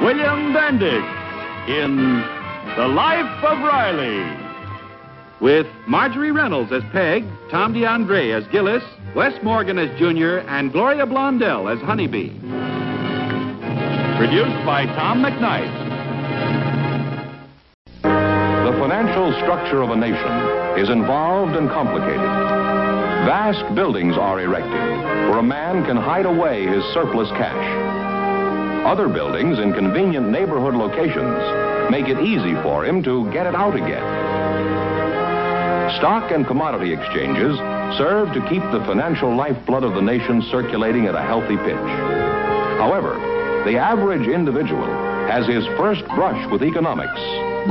William Bendix in The Life of Riley, with Marjorie Reynolds as Peg, Tom DeAndre as Gillis, Wes Morgan as Junior, and Gloria Blondell as Honeybee. Produced by Tom McKnight. The financial structure of a nation is involved and complicated. Vast buildings are erected where a man can hide away his surplus cash. Other buildings in convenient neighborhood locations make it easy for him to get it out again. Stock and commodity exchanges serve to keep the financial lifeblood of the nation circulating at a healthy pitch. However, the average individual has his first brush with economics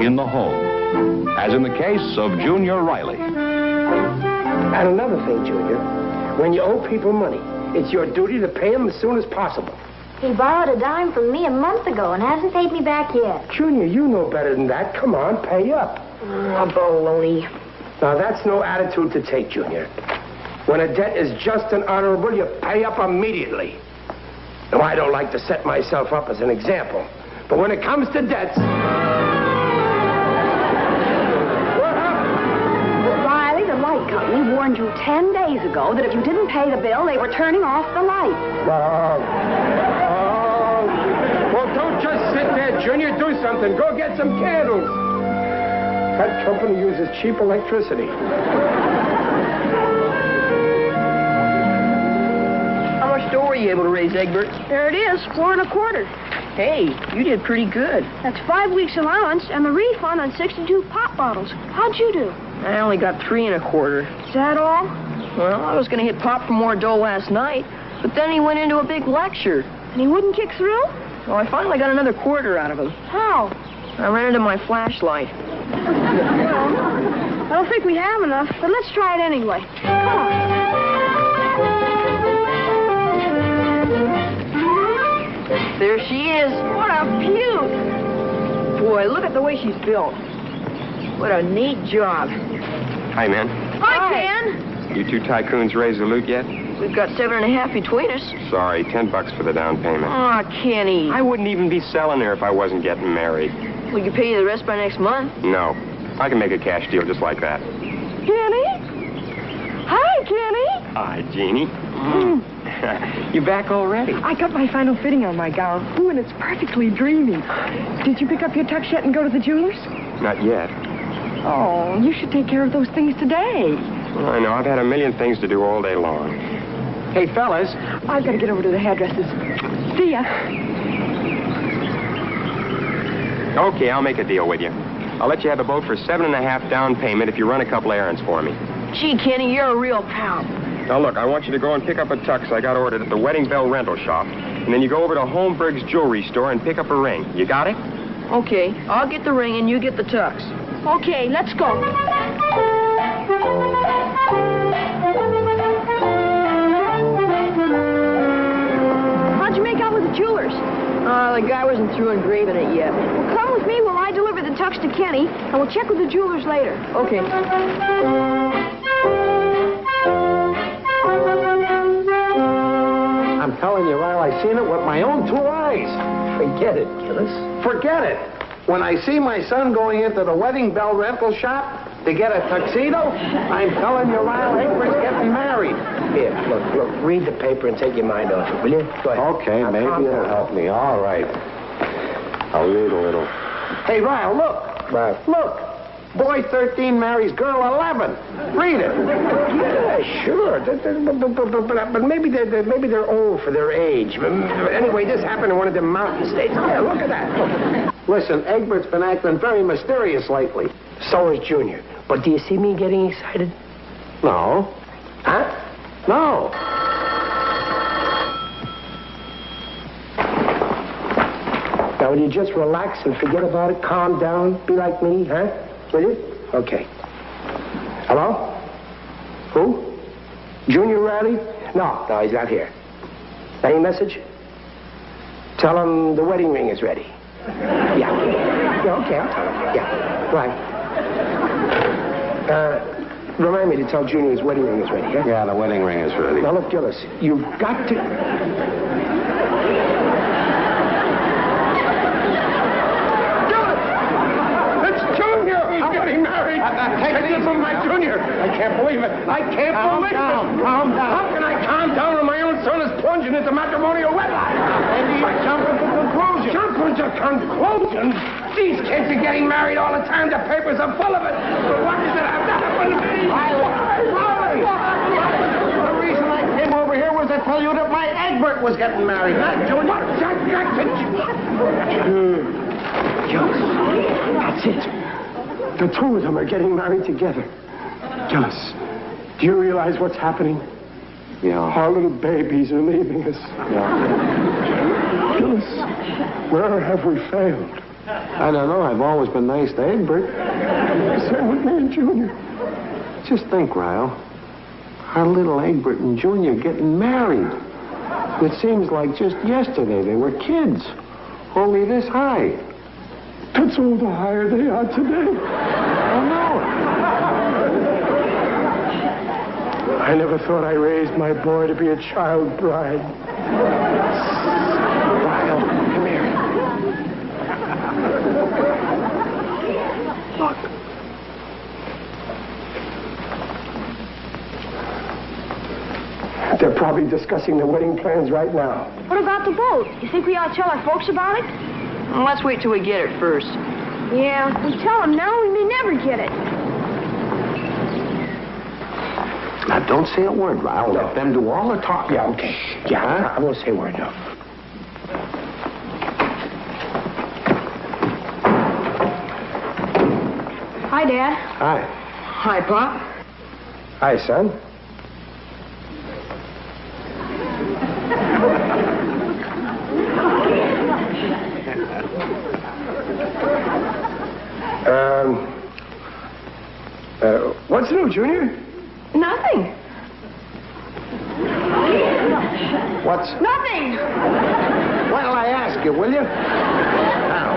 in the home, as in the case of Junior Riley. And another thing, Junior, when you owe people money, it's your duty to pay them as soon as possible. He borrowed a dime from me a month ago and hasn't paid me back yet. Junior, you know better than that. Come on, pay up. Oh, baloney. Now, that's no attitude to take, Junior. When a debt is just and honorable, you pay up immediately. Now, I don't like to set myself up as an example, but when it comes to debts... Riley, the light company warned you 10 days ago that if you didn't pay the bill, they were turning off the lights. Well, don't just sit there, Junior. Do something. Go get some candles. That company uses cheap electricity. How much dough were you able to raise, Egbert? There it is, 4 1/4. Hey, you did pretty good. That's 5 weeks' allowance and the refund on 62 pop bottles. How'd you do? I only got 3 1/4. Is that all? Well, I was going to hit Pop for more dough last night, but then he went into a big lecture. And he wouldn't kick through? Well, I finally got another 1/4 out of him. How? I ran into my flashlight. Well, I don't think we have enough, but let's try it anyway. Come on. There she is. What a beaut! Boy, look at the way she's built. What a neat job. Hi, man. Hi, Ken. You two tycoons raised the loot yet? We've got 7.5 between us. Sorry, $10 for the down payment. Aw, Kenny. I wouldn't even be selling her if I wasn't getting married. We could pay you the rest by next month. No. I can make a cash deal just like that. Kenny? Hi, Kenny. Hi, Jeannie. You back already? I got my final fitting on my gown. Ooh, and it's perfectly dreamy. Did you pick up your tux yet and go to the jeweler's? Not yet. Oh, you should take care of those things today. Well, I know. I've had a million things to do all day long. Hey, fellas. I've got to get over to the hairdresser's. See ya. Okay, I'll make a deal with you. I'll let you have the boat for 7.5 down payment if you run a couple errands for me. Gee, Kenny, you're a real pal. Now, look, I want you to go and pick up a tux I got ordered at the Wedding Bell rental shop, and then you go over to Holmberg's jewelry store and pick up a ring. You got it? Okay, I'll get the ring and you get the tux. Okay, let's go. How'd you make out with the jewelers? The guy wasn't through engraving it yet. Well, come with me while I deliver the tux to Kenny, and we'll check with the jewelers later. Okay. I'm telling you, Riley, I seen it with my own 2 eyes. Forget it, Gillis. Forget it. When I see my son going into the Wedding Bell rental shop to get a tuxedo, I'm telling you, Riley, Egbert's getting married. Here, look, read the paper and take your mind off it, will you? Go ahead. Okay, Now, maybe calm it'll down. help me. All right. I'll read a little. Hey, Riley, look. Right. Look. Boy 13 marries girl 11. Read it. Yeah, sure. But maybe they're old for their age. Anyway, this happened in one of the mountain states. Yeah, look at that. Look. Listen, Egbert's been acting very mysterious lately. So is Junior. But do you see me getting excited? No. Huh? No. Now, will you just relax and forget about it? Calm down. Be like me, huh? Will you? Okay. Hello? Who? Junior Riley? No, he's not here. Any message? Tell him the wedding ring is ready. Yeah, okay, I'll tell him. Yeah, right. Remind me to tell Junior his wedding ring is ready, huh? Yeah, the wedding ring is ready. Now, look, Gillis, you've got to... Listen, my Junior. I can't believe it. I can't believe it. Calm down. How can I calm down when my own son is plunging into matrimonial wedlock? Maybe you're jumping to conclusions. Jumping to conclusions? These kids are getting married all the time. The papers are full of it. But what does it have to happen to me? The reason I came over here was to tell you that my Egbert was getting married, not Junior. That's it. The two of them are getting married together. Gillis, do you realize what's happening? Yeah. Our little babies are leaving us. Yeah. Gillis, where have we failed? I don't know. I've always been nice to Egbert. Same with me and Junior. Just think, Ryle. Our little Egbert and Junior getting married. It seems like just yesterday they were kids. Only this high. That's all the higher they are today. Oh, no. I never thought I raised my boy to be a child bride. Ryle, come here. Look. They're probably discussing the wedding plans right now. What about the boat? You think we ought to tell our folks about it? Well, let's wait till we get it first. Yeah, if we tell them now, we may never get it. Now, don't say a word, Ryle. Let them do all the talking. Yeah, okay. Yeah, I won't say a word, no. Hi, Dad. Hi. Hi, Pop. Hi, son. What's new, Junior? Nothing. What's... Nothing. What'll I ask you, will you? Now,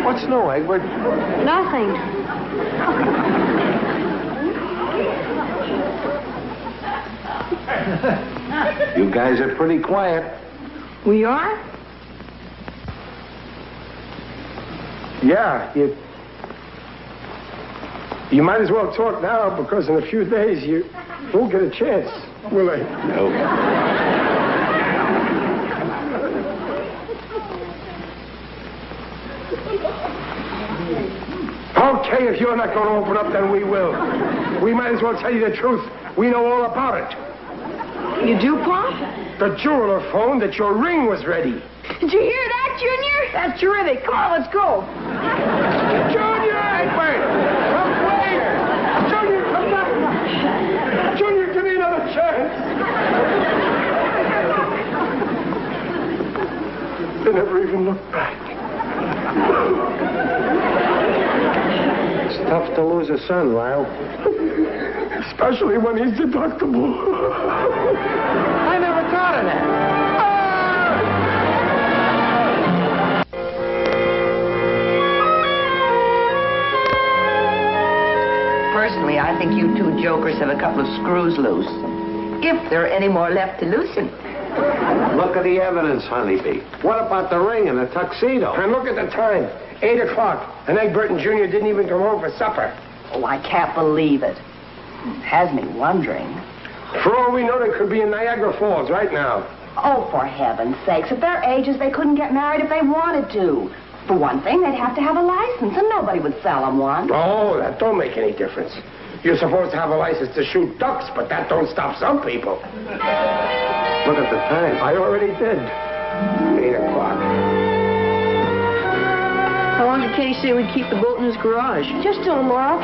what's new, Egbert? Nothing. You guys are pretty quiet. We are? Yeah, you might as well talk now, because in a few days you won't get a chance, will I? No. Okay, if you're not going to open up, then we will. We might as well tell you the truth. We know all about it. You do, Pop? The jeweler phoned that your ring was ready. Did you hear that, Junior? That's terrific. Come on, let's go. Junior! Wait! Come here! Junior, come back! Junior, give me another chance! They never even looked back. It's tough to lose a son, Ryle. Especially when he's deductible. I never thought of that. Personally, I think you two jokers have a couple of screws loose. If there are any more left to loosen. Look at the evidence, Honeybee. What about the ring and the tuxedo? And look at the time. 8 o'clock. And Egbert and Junior didn't even come home for supper. Oh, I can't believe it. Has me wondering. For all we know, they could be in Niagara Falls right now. Oh, for heaven's sakes. At their ages, they couldn't get married if they wanted to. For one thing, they'd have to have a license, and nobody would sell them one. Oh, that don't make any difference. You're supposed to have a license to shoot ducks, but that don't stop some people. Look at the time. I already did. 8 o'clock. How long did Kenny say we'd keep the boat in his garage? Just till tomorrow.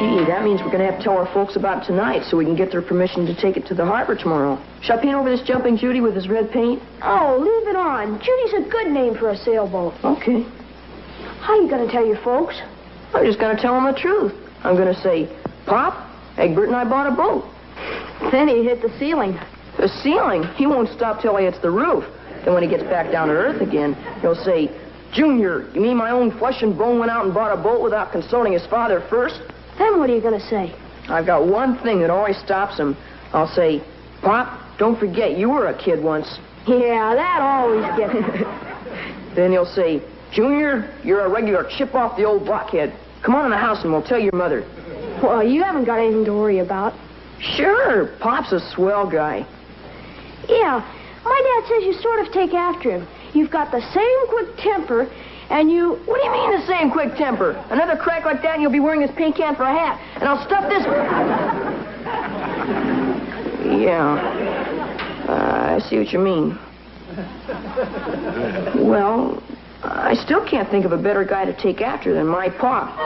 Gee, that means we're going to have to tell our folks about it tonight so we can get their permission to take it to the harbor tomorrow. Shall I paint over this Jumping Judy with this red paint? Oh, leave it on. Judy's a good name for a sailboat. Okay. How are you going to tell your folks? I'm just going to tell them the truth. I'm going to say, Pop, Egbert and I bought a boat. Then he hit the ceiling. The ceiling? He won't stop till he hits the roof. Then when he gets back down to earth again, he'll say, Junior, you mean my own flesh and bone went out and bought a boat without consulting his father first? Then what are you going to say? I've got one thing that always stops him. I'll say, Pop, don't forget you were a kid once. Yeah, that always gets me. Then he'll say, Junior, you're a regular chip off the old blockhead. Come on in the house and we'll tell your mother. Well, you haven't got anything to worry about. Sure, Pop's a swell guy. Yeah, my dad says you sort of take after him. You've got the same quick temper, and you... What do you mean the same quick temper? Another crack like that and you'll be wearing this paint can for a hat. And I'll stuff this... Yeah. I see what you mean. Well, I still can't think of a better guy to take after than my pop.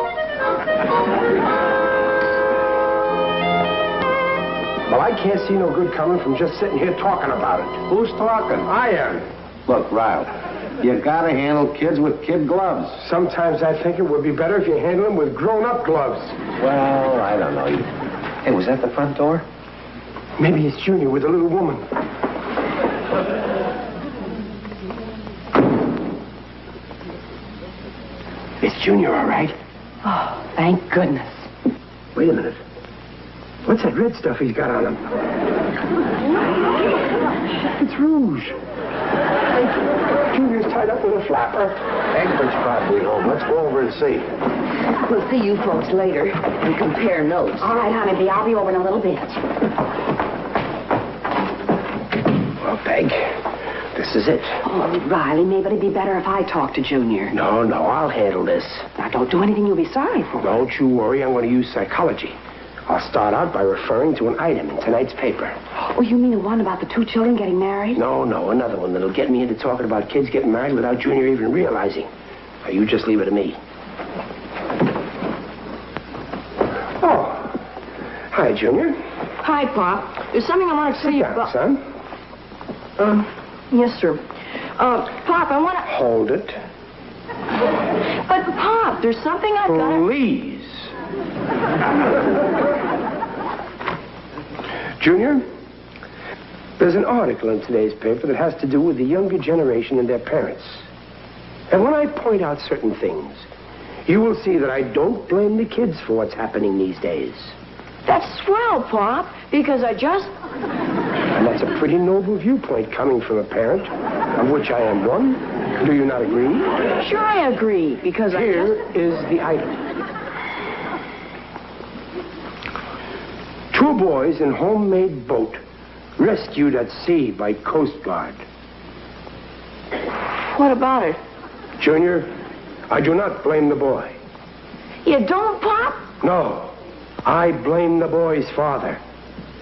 Well, I can't see no good coming from just sitting here talking about it. Who's talking? I am. Look, Ryle, you gotta handle kids with kid gloves. Sometimes I think it would be better if you handle them with grown-up gloves. Well, I don't know. Hey, was that the front door? Maybe it's Junior with a little woman. It's Junior, all right. Oh, thank goodness. Wait a minute. What's that red stuff he's got on him? It's rouge. Junior's tied up with a flapper. Egbert's probably home. Let's go over and see. We'll see you folks later and compare notes. All right, honeybee, I'll be over in a little bit. Well, Peg, this is it. Oh, Riley, maybe it'd be better if I talked to Junior. No, I'll handle this. Now, don't do anything you'll be sorry for. Don't you worry, I'm going to use psychology. I'll start out by referring to an item in tonight's paper. Oh, you mean the one about the 2 children getting married? No, another one that'll get me into talking about kids getting married without Junior even realizing. Now, you just leave it to me. Oh. Hi, Junior. Hi, Pop. There's something I want to say Sit down, about... son. Yes, sir. Pop, I want to... Hold it. But, Pop, there's something I've got to... Please. Junior, there's an article in today's paper that has to do with the younger generation and their parents. And when I point out certain things, you will see that I don't blame the kids for what's happening these days. That's swell, Pop, because I just... And that's a pretty noble viewpoint coming from a parent, of which I am one. Do you not agree? Sure I agree, because Here is the item. 2 boys in homemade boat rescued at sea by Coast Guard. What about it? Junior, I do not blame the boy. You don't, Pop? No, I blame the boy's father.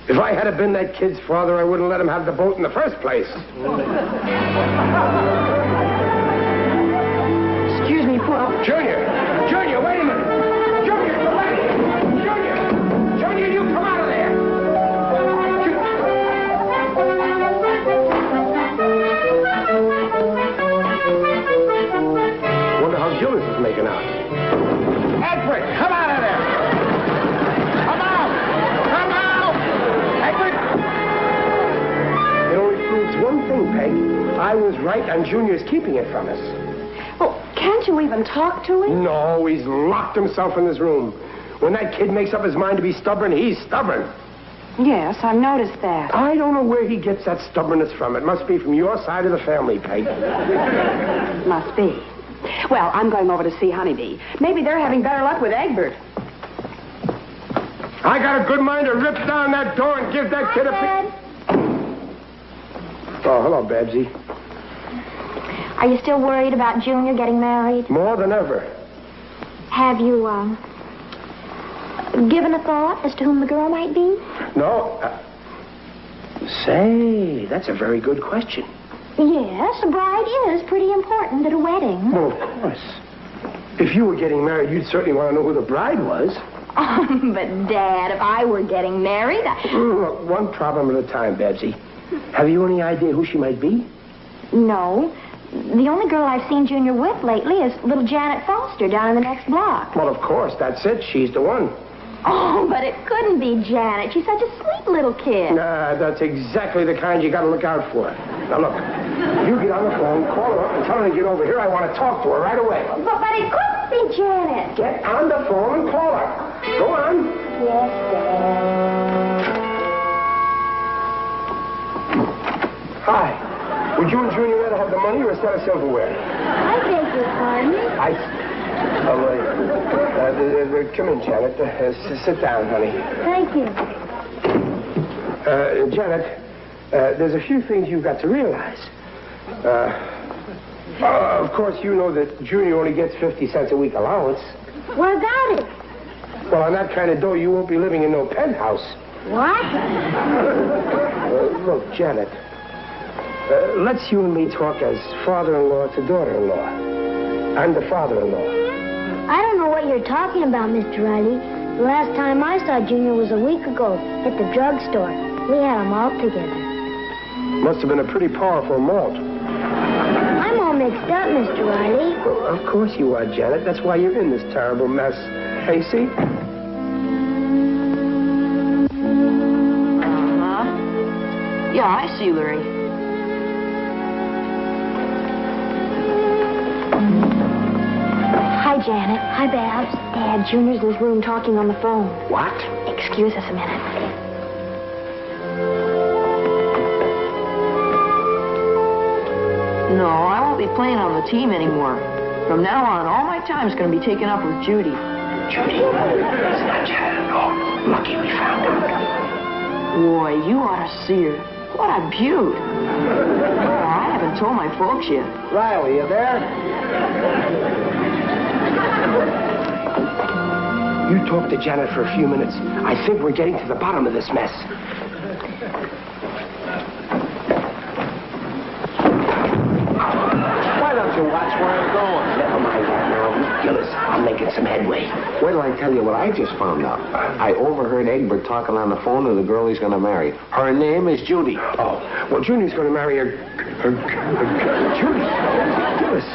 If I had been that kid's father, I wouldn't let him have the boat in the first place. Excuse me, Pop. Junior, wait a minute. Junior, go back. Junior, you come out of there. Wonder how Gillis is making out. Egbert, come out of there. Come out. Egbert. It only proves one thing, Peg. I was right on Junior's keeping it from us. Oh, can't you even talk to him? No, he's locked himself in his room. When that kid makes up his mind to be stubborn, he's stubborn. Yes, I've noticed that. I don't know where he gets that stubbornness from. It must be from your side of the family, Peg. Must be. Well, I'm going over to see Honeybee. Maybe they're having better luck with Egbert. I got a good mind to rip down that door and give that kid a... Oh, hello, Babsy. Are you still worried about Junior getting married? More than ever. Have you, given a thought as to whom the girl might be? No. Say, that's a very good question. Yes, a bride is pretty important at a wedding. Well, of course. If you were getting married, you'd certainly want to know who the bride was. But, Dad, if I were getting married, Look, one problem at a time, Babsy. Have you any idea who she might be? No. The only girl I've seen Junior with lately is little Janet Foster down in the next block. Well, of course, that's it. She's the one. Oh, but it couldn't be Janet. She's such a sweet little kid. Nah, that's exactly the kind you got to look out for. Now, look, you get on the phone, call her up, and tell her to get over here. I want to talk to her right away. But it couldn't be Janet. Get on the phone and call her. Go on. Yes, Dad. Hi. Would you and Junior rather have the money or a set of silverware? I beg your pardon? Come in, Janet. Sit down, honey. Thank you. Janet, there's a few things you've got to realize. Of course, you know that Junior only gets 50 cents a week allowance. What about it? Well, on that kind of dough, you won't be living in no penthouse. What? Look, Janet, let's you and me talk as father-in-law to daughter-in-law. I'm the father-in-law. I don't know what you're talking about, Mr. Riley. The last time I saw Junior was a week ago at the drugstore. We had them all together. Must have been a pretty powerful malt. I'm all mixed up, Mr. Riley. Well, of course you are, Janet. That's why you're in this terrible mess. Hey, see? Yeah, I see, Larry. Hi, Janet. Hi, Babs. Dad, Junior's in his room talking on the phone. What? Excuse us a minute. No, I won't be playing on the team anymore. From now on, all my time's going to be taken up with Judy. Judy? It's not Janet. Oh, lucky we found her. Boy, you ought to see her. What a beaut. Oh, I haven't told my folks yet. Riley, you there? You talk to Janet for a few minutes. I think we're getting to the bottom of this mess. Why don't you watch where I'm going? Never mind that now. Gillis, I'm making some headway. Wait till I tell you what I just found out. I overheard Egbert talking on the phone to the girl he's going to marry. Her name is Judy. Oh, well, Junior's going to marry her Judy. Gillis,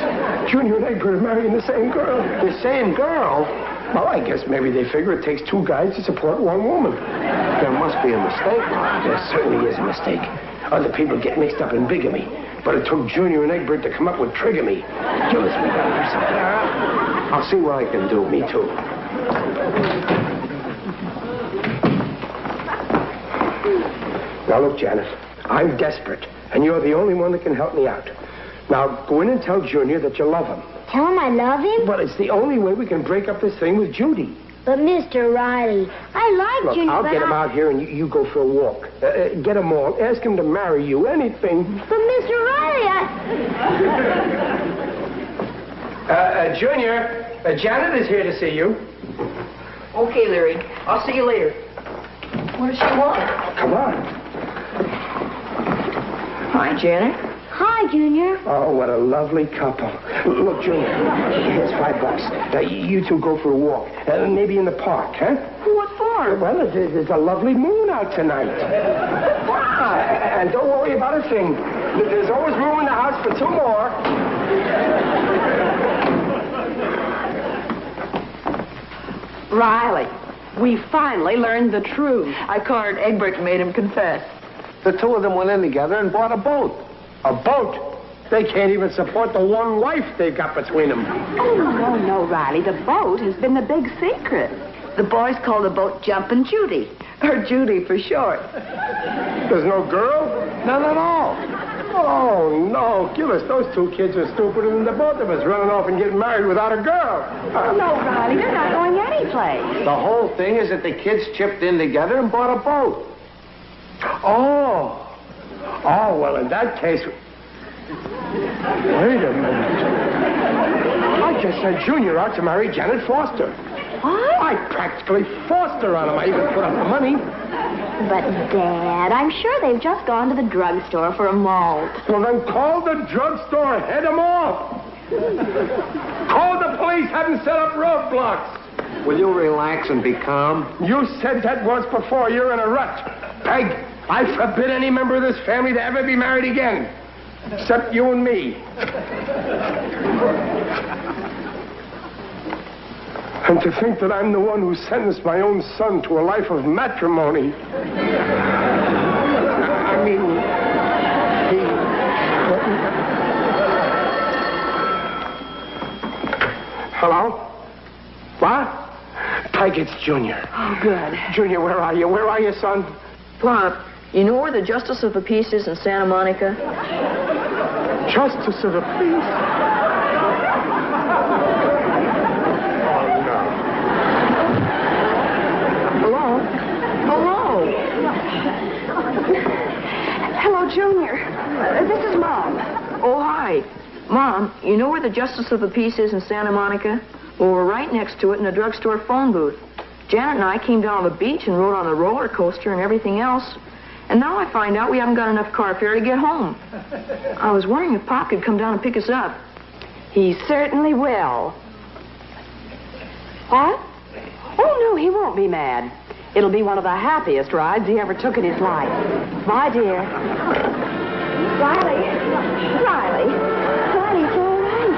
Junior and Egbert are marrying the same girl. The same girl? Well, I guess maybe they figure it takes two guys to support one woman. There must be a mistake, Ron. There certainly is a mistake. Other people get mixed up in bigamy. But it took Junior and Egbert to come up with trigamy. Gillis, we gotta do something. I'll see what I can do. Me too. Now, look, Janet, I'm desperate, and you're the only one that can help me out. Now, go in and tell Junior that you love him. Tell him I love him? But it's the only way we can break up this thing with Judy. But, Mr. Riley, I like Look, Junior, I'll but get him out here and you go for a walk. Get him all. Ask him to marry you. Anything. But, Mr. Riley, Junior, Janet is here to see you. Okay, Larry. I'll see you later. What does she want? Come on. Hi, Janet. Hi, Junior. Oh, what a lovely couple. Look, Junior, here's $5. You two go for a walk. Maybe in the park, huh? What for? Well, there's a lovely moon out tonight. And don't worry about a thing. There's always room in the house for two more. Riley, we finally learned the truth. I cornered Egbert and made him confess. The two of them went in together and bought a boat. A boat? They can't even support the one wife they've got between them. Oh, no, Riley. The boat has been the big secret. The boys call the boat Jumpin' Judy, or Judy for short. There's no girl? None at all. Oh, no. Gillis, those two kids are stupider than the both of us running off and getting married without a girl. Oh, no, Riley. They're not going anyplace. The whole thing is that the kids chipped in together and bought a boat. Oh, well, in that case... Wait a minute. I just sent Junior out to marry Janet Foster. What? I practically forced her on him. I even put up the money. But, Dad, I'm sure they've just gone to the drugstore for a malt. Well, then call the drugstore and head them off. Call the police, have them set up roadblocks. Will you relax and be calm? You said that once before. You're in a rut. Peg, I forbid any member of this family to ever be married again. Except you and me. And to think that I'm the one who sentenced my own son to a life of matrimony. I mean, Hello? What? Peg, it's Junior. Oh, good. Junior, where are you? Where are you, son? Pop, you know where the Justice of the Peace is in Santa Monica? Justice of the Peace? Hello, Junior. This is Mom. Oh, hi. Mom, you know where the Justice of the Peace is in Santa Monica? Well, we're right next to it in a drugstore phone booth. Janet and I came down to the beach and rode on the roller coaster and everything else. And now I find out we haven't got enough car fare to get home. I was wondering if Pop could come down and pick us up. He certainly will. What? Oh, no, he won't be mad. It'll be one of the happiest rides he ever took in his life. Bye, dear. Riley, it's all right.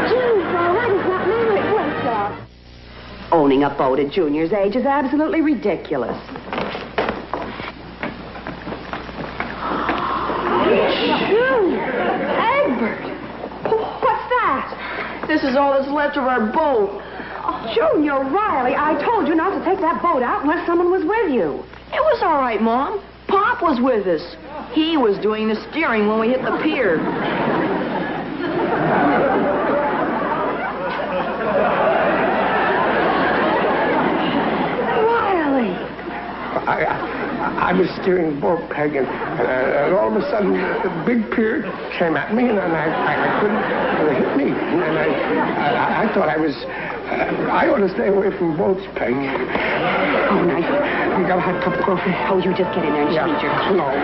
Geez, all right, he's not married. Wait, Owning a boat at Junior's age is absolutely ridiculous. Egbert! What's that? This is all that's left of our boat. Oh, Junior, Riley, I told you not to take that boat out unless someone was with you. It was all right, Mom. Pop was with us. He was doing the steering when we hit the pier. Riley! I was steering the boat, Peg, and all of a sudden, the big pier came at me, and I couldn't, and it hit me. And I thought I ought to stay away from boats, Peg. Oh, nice. You got a hot cup of coffee? Oh, you just get in there and change your clothes.